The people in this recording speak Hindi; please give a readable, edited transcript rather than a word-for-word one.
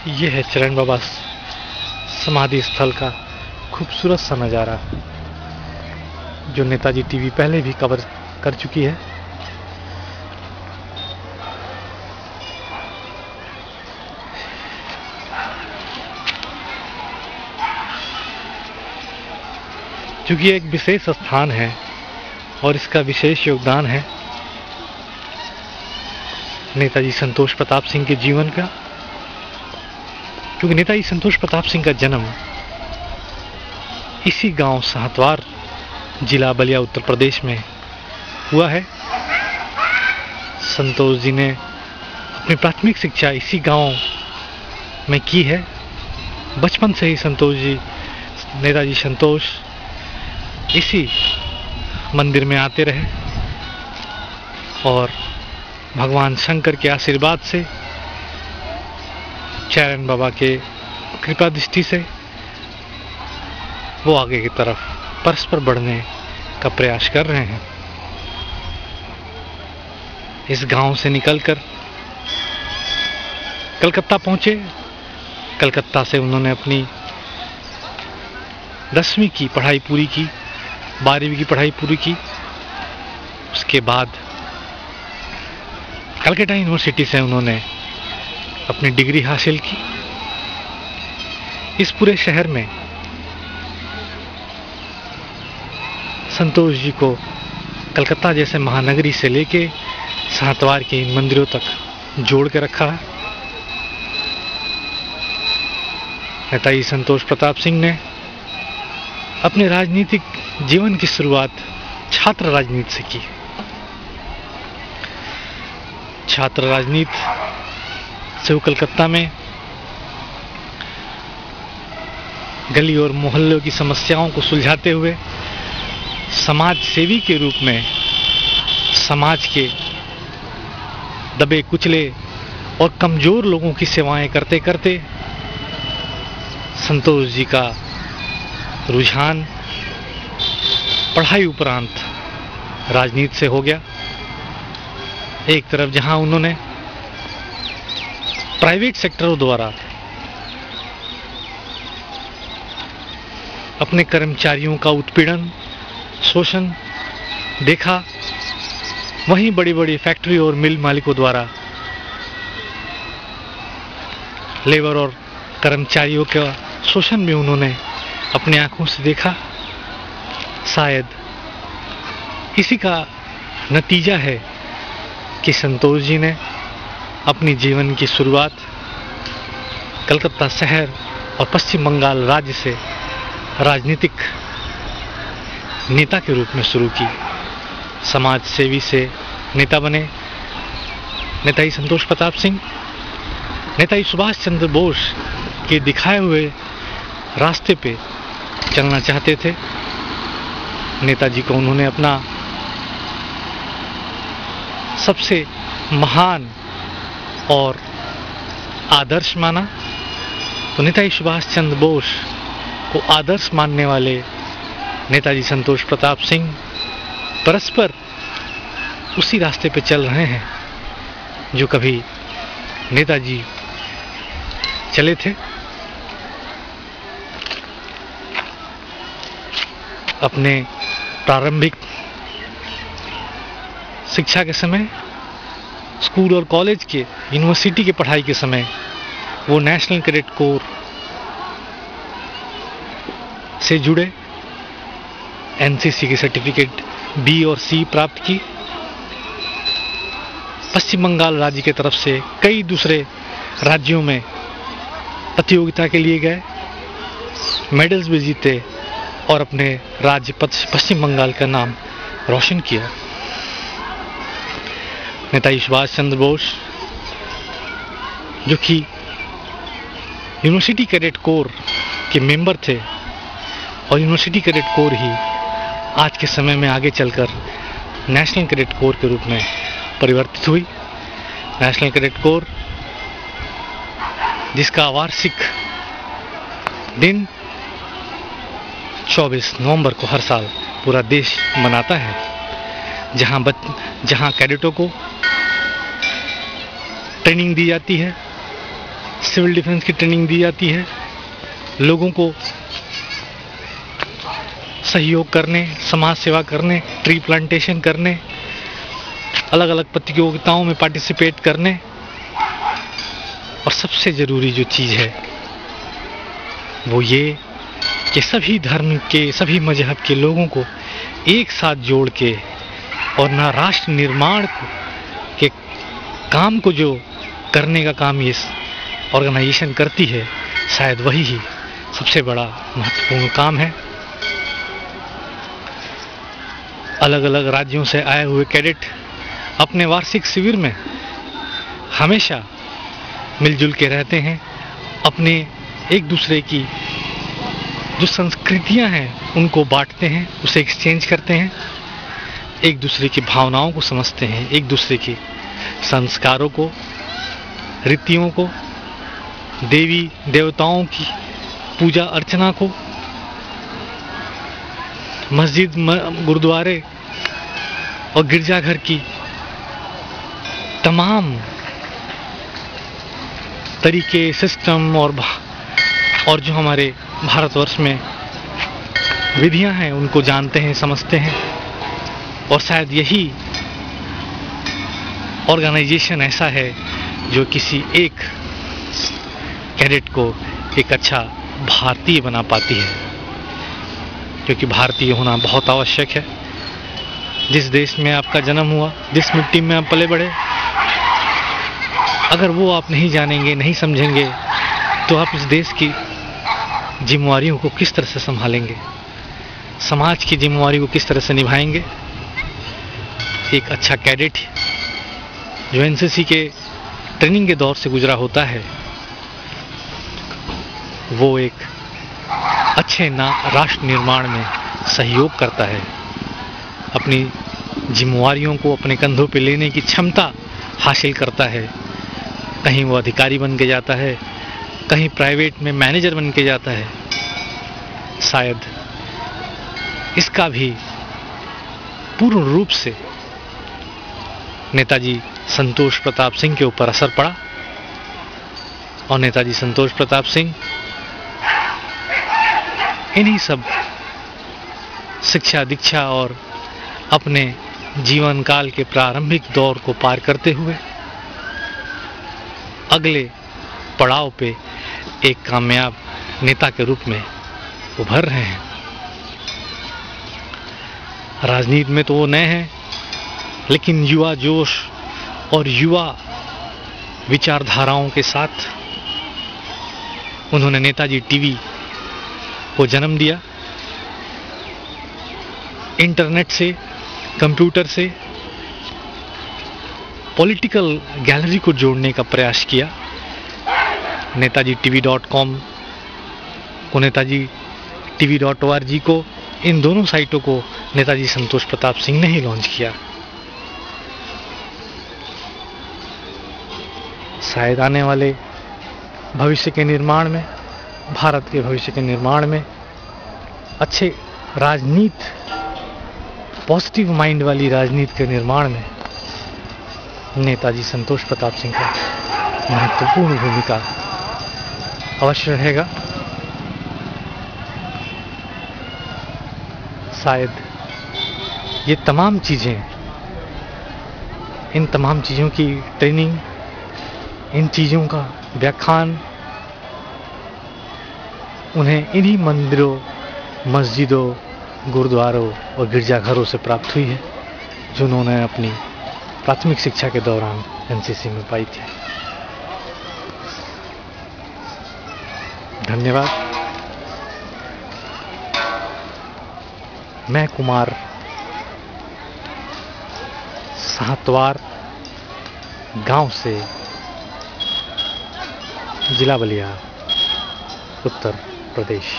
ये है चरण बाबा समाधि स्थल का खूबसूरत सा नज़ारा, जो नेताजी टीवी पहले भी कवर कर चुकी है। क्योंकि ये एक विशेष स्थान है और इसका विशेष योगदान है नेताजी संतोष प्रताप सिंह के जीवन का। क्योंकि नेताजी संतोष प्रताप सिंह का जन्म इसी गांव साहतवार, जिला बलिया, उत्तर प्रदेश में हुआ है। संतोष जी ने अपनी प्राथमिक शिक्षा इसी गांव में की है। बचपन से ही संतोष जी, नेताजी संतोष इसी मंदिर में आते रहे और भगवान शंकर के आशीर्वाद से, चरण बाबा के कृपा दृष्टि से वो आगे की तरफ परस्पर बढ़ने का प्रयास कर रहे हैं। इस गांव से निकलकर कलकत्ता पहुंचे। कलकत्ता से उन्होंने अपनी 10वीं की पढ़ाई पूरी की, 12वीं की पढ़ाई पूरी की। उसके बाद कलकत्ता यूनिवर्सिटी से उन्होंने अपनी डिग्री हासिल की। इस पूरे शहर में संतोष जी को कलकत्ता जैसे महानगरी से लेके साहतवार के इन मंदिरों तक जोड़ के रखा है। नेताजी संतोष प्रताप सिंह ने अपने राजनीतिक जीवन की शुरुआत छात्र राजनीति से की। छात्र राजनीति से वो कलकत्ता में गली और मोहल्लों की समस्याओं को सुलझाते हुए समाज सेवी के रूप में समाज के दबे कुचले और कमजोर लोगों की सेवाएं करते करते संतोष जी का रुझान पढ़ाई उपरांत राजनीति से हो गया। एक तरफ जहां उन्होंने प्राइवेट सेक्टरों द्वारा अपने कर्मचारियों का उत्पीड़न, शोषण देखा, वहीं बड़ी बड़ी फैक्ट्री और मिल मालिकों द्वारा लेबर और कर्मचारियों का शोषण भी उन्होंने अपनी आंखों से देखा। शायद इसी का नतीजा है कि संतोष जी ने अपनी जीवन की शुरुआत कलकत्ता शहर और पश्चिम बंगाल राज्य से राजनीतिक नेता के रूप में शुरू की। समाज सेवी से नेता बने नेताजी संतोष प्रताप सिंह। नेताजी सुभाष चंद्र बोस के दिखाए हुए रास्ते पे चलना चाहते थे। नेताजी को उन्होंने अपना सबसे महान और आदर्श माना। तो नेताजी सुभाष चंद्र बोस को आदर्श मानने वाले नेताजी संतोष प्रताप सिंह परस्पर उसी रास्ते पे चल रहे हैं जो कभी नेताजी चले थे। अपने प्रारंभिक शिक्षा के समय, स्कूल और कॉलेज के, यूनिवर्सिटी की पढ़ाई के समय वो नेशनल कैडेट कोर से जुड़े, एनसीसी की सर्टिफिकेट बी और सी प्राप्त की। पश्चिम बंगाल राज्य की तरफ से कई दूसरे राज्यों में प्रतियोगिता के लिए गए, मेडल्स भी जीते और अपने राज्य पश्चिम बंगाल का नाम रोशन किया। नेताजी सुभाष चंद्र बोस, जो कि यूनिवर्सिटी कैडेट कोर के मेंबर थे, और यूनिवर्सिटी कैडेट कोर ही आज के समय में आगे चलकर नेशनल कैडेट कोर के रूप में परिवर्तित हुई। नेशनल कैडेट कोर, जिसका वार्षिक दिन 24 नवंबर को हर साल पूरा देश मनाता है, जहां कैडेटों को ट्रेनिंग दी जाती है सिविल डिफेंस की ट्रेनिंग दी जाती है, लोगों को सहयोग करने, समाज सेवा करने, ट्री प्लांटेशन करने, अलग अलग प्रतियोगिताओं में पार्टिसिपेट करने, और सबसे ज़रूरी जो चीज़ है वो ये कि सभी धर्म के, सभी मजहब के लोगों को एक साथ जोड़ के और ना राष्ट्र निर्माण के काम को जो करने का काम ये ऑर्गेनाइजेशन करती है, शायद वही ही सबसे बड़ा महत्वपूर्ण काम है। अलग अलग राज्यों से आए हुए कैडेट अपने वार्षिक शिविर में हमेशा मिलजुल के रहते हैं, अपने एक दूसरे की जो संस्कृतियां हैं उनको बांटते हैं, उसे एक्सचेंज करते हैं, एक दूसरे की भावनाओं को समझते हैं, एक दूसरे के संस्कारों को, रीतियों को, देवी देवताओं की पूजा अर्चना को, मस्जिद, गुरुद्वारे और गिरजाघर की तमाम तरीके, सिस्टम और जो हमारे भारतवर्ष में विधियां हैं उनको जानते हैं, समझते हैं। और शायद यही ऑर्गेनाइजेशन ऐसा है जो किसी एक कैडेट को एक अच्छा भारतीय बना पाती है, क्योंकि भारतीय होना बहुत आवश्यक है। जिस देश में आपका जन्म हुआ, जिस मिट्टी में आप पले बढ़े, अगर वो आप नहीं जानेंगे, नहीं समझेंगे, तो आप इस देश की जिम्मेवारियों को किस तरह से संभालेंगे, समाज की जिम्मेवारी को किस तरह से निभाएंगे। एक अच्छा कैडेट जो एनसीसी के ट्रेनिंग के दौर से गुजरा होता है, वो एक अच्छे राष्ट्र निर्माण में सहयोग करता है, अपनी जिम्मेवारियों को अपने कंधों पे लेने की क्षमता हासिल करता है। कहीं वो अधिकारी बन के जाता है, कहीं प्राइवेट में मैनेजर बन के जाता है। शायद इसका भी पूर्ण रूप से नेताजी संतोष प्रताप सिंह के ऊपर असर पड़ा, और नेताजी संतोष प्रताप सिंह इन्हीं सब शिक्षा, दीक्षा और अपने जीवन काल के प्रारंभिक दौर को पार करते हुए अगले पड़ाव पे एक कामयाब नेता के रूप में उभर रहे हैं। राजनीति में तो वो नए हैं, लेकिन युवा जोश और युवा विचारधाराओं के साथ उन्होंने नेताजी टीवी को जन्म दिया। इंटरनेट से, कंप्यूटर से पॉलिटिकल गैलरी को जोड़ने का प्रयास किया। नेताजी tv.com को, नेताजी tv.org को, इन दोनों साइटों को नेताजी संतोष प्रताप सिंह ने ही लॉन्च किया। शायद आने वाले भविष्य के निर्माण में, भारत के भविष्य के निर्माण में, अच्छे राजनीति, पॉजिटिव माइंड वाली राजनीति के निर्माण में नेताजी संतोष प्रताप सिंह का महत्वपूर्ण भूमिका अवश्य रहेगा। शायद ये तमाम चीज़ें, इन तमाम चीज़ों की ट्रेनिंग, इन चीज़ों का व्याख्यान उन्हें इन्हीं मंदिरों, मस्जिदों, गुरुद्वारों और गिरजाघरों से प्राप्त हुई है, जो उन्होंने अपनी प्राथमिक शिक्षा के दौरान एनसीसी में पाई थी। धन्यवाद। मैं कुमार, साहतवार गांव से, जिला बलिया, उत्तर प्रदेश।